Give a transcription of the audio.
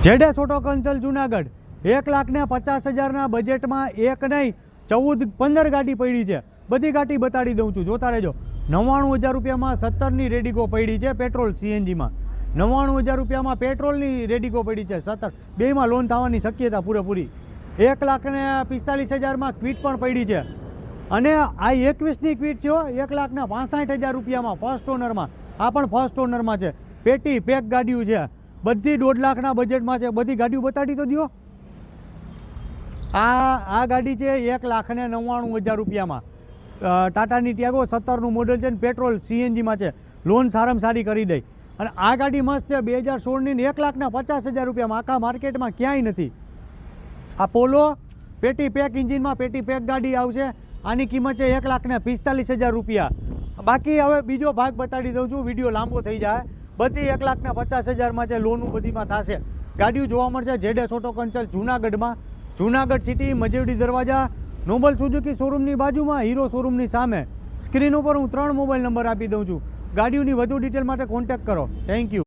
જેડેસ auto Kansal Junagadh 1,50,000 બજેટમાં એક નહીં 14-15 ગાડી પડી છે. બધી ગાડી બતાડી દઉં છું, જોતા રહેજો. 99,000 રૂપિયામાં 17ની રેડિગો પડી છે પેટ્રોલ સીએનજીમાં. 99,000 રૂપિયામાં પેટ્રોલની રેડિગો પડી છે 17. બેમાં લોન થવાની શક્યતા પૂરેપૂરી. 1,45,000માં ક્વિટ પણ પડી છે. અને આ 21ની ક્વિટ છે 1,65,000 રૂપિયામાં ફર્સ્ટ ઓનરમાં. આ પણ ફર્સ્ટ ઓનરમાં છે. પેટી પેક ગાડીઓ છે, બધી 1.5 લાખના બજેટમાં છે. બધી ગાડીઓ બતાડી તો દો. આ ગાડી છે 1,99,000 રૂપિયામાં. ટાટાની ટિયાગો 17નું મોડલ છે ને પેટ્રોલ સીએનજીમાં છે. લોન સારામાં સારી કરી દઈ. અને આ ગાડી મસ્ત છે 2016ની 1,50,000 રૂપિયામાં. આખા માર્કેટમાં ક્યાંય નથી. આ પોલો પેટી પેક ઇન્જિનમાં પેટી પેક ગાડી આવશે. આની કિંમત છે 1,45,000 રૂપિયા. બાકી હવે બીજો ભાગ બતાડી દઉં છું, વિડીયો લાંબો થઈ જાય. બધી 1,50,000માં છે, લોનું બધીમાં થશે. ગાડીઓ જોવા મળશે જેડેસ ઓટો કન્સલ જુનાગઢમાં. જુનાગઢ સિટી મજેવડી દરવાજા નોબલ સુઝુકી શોરૂમની બાજુમાં, હીરો શોરૂમની સામે. સ્ક્રીન ઉપર હું 3 મોબાઈલ નંબર આપી દઉં છું. ગાડીઓની વધુ ડિટેલ માટે કોન્ટેક્ટ કરો. Thank you.